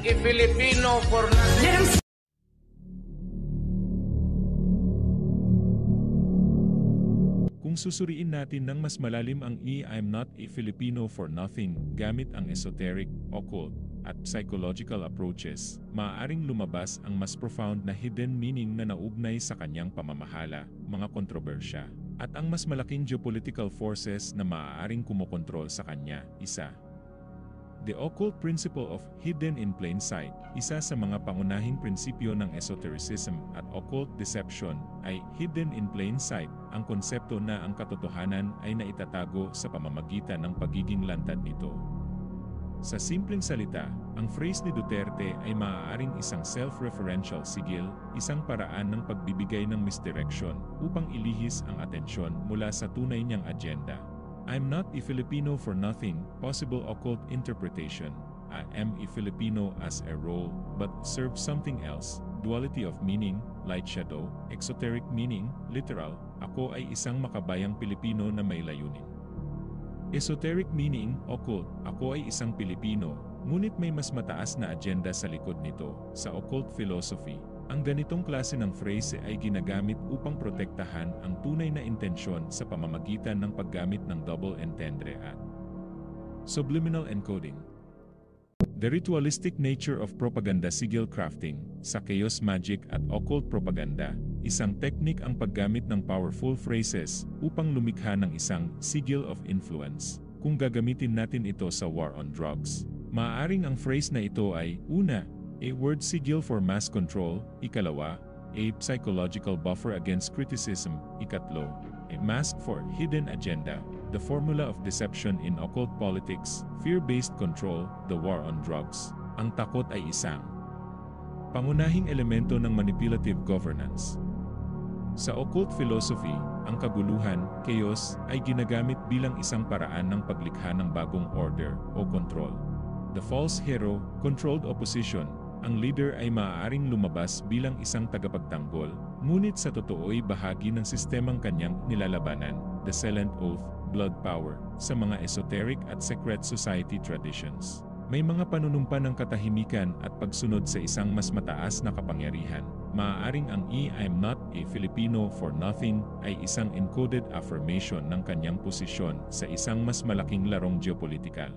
a Filipino for nothing. Kung susuriin natin ng mas malalim ang I'm not a Filipino for nothing gamit ang esoteric, occult, at psychological approaches, maaaring lumabas ang mas profound na hidden meaning na naugnay sa kanyang pamamahala, mga kontrobersya, at ang mas malaking geopolitical forces na maaaring kumokontrol sa kanya. Isa. The occult principle of hidden in plain sight, isa sa mga pangunahing prinsipyo ng esotericism at occult deception ay hidden in plain sight, ang konsepto na ang katotohanan ay naitatago sa pamamagitan ng pagiging lantad nito. Sa simpleng salita, ang phrase ni Duterte ay maaaring isang self-referential sigil, isang paraan ng pagbibigay ng misdirection upang ilihis ang atensyon mula sa tunay niyang agenda. I'm not a Filipino for nothing, possible occult interpretation. I am a Filipino as a role, but serve something else. Duality of meaning, light-shadow, exoteric meaning, literal. Ako ay isang makabayang Pilipino na may layunin. Esoteric meaning, occult. Ako ay isang Pilipino, ngunit may mas mataas na agenda sa likod nito. Sa occult philosophy, ang ganitong klase ng phrase ay ginagamit upang protektahan ang tunay na intensyon sa pamamagitan ng paggamit ng double entendre at subliminal encoding. The ritualistic nature of propaganda sigil crafting, sa chaos magic at occult propaganda, isang teknik ang paggamit ng powerful phrases upang lumikha ng isang sigil of influence. Kung gagamitin natin ito sa war on drugs, maaaring ang phrase na ito ay, una, a word sigil for mass control, ikalawa, a psychological buffer against criticism, ikatlo, a mask for hidden agenda, the formula of deception in occult politics, fear-based control, the war on drugs. Ang takot ay isang pangunahing elemento ng manipulative governance. Sa occult philosophy, ang kaguluhan, chaos, ay ginagamit bilang isang paraan ng paglikha ng bagong order o control. The false hero, controlled opposition, ang leader ay maaaring lumabas bilang isang tagapagtanggol, ngunit sa totoo'y bahagi ng sistemang kanyang nilalabanan, the silent oath, blood power, sa mga esoteric at secret society traditions. May mga panunumpa ng katahimikan at pagsunod sa isang mas mataas na kapangyarihan. Maaaring ang I'm not a Filipino for nothing ay isang encoded affirmation ng kanyang posisyon sa isang mas malaking larong geopolitikal.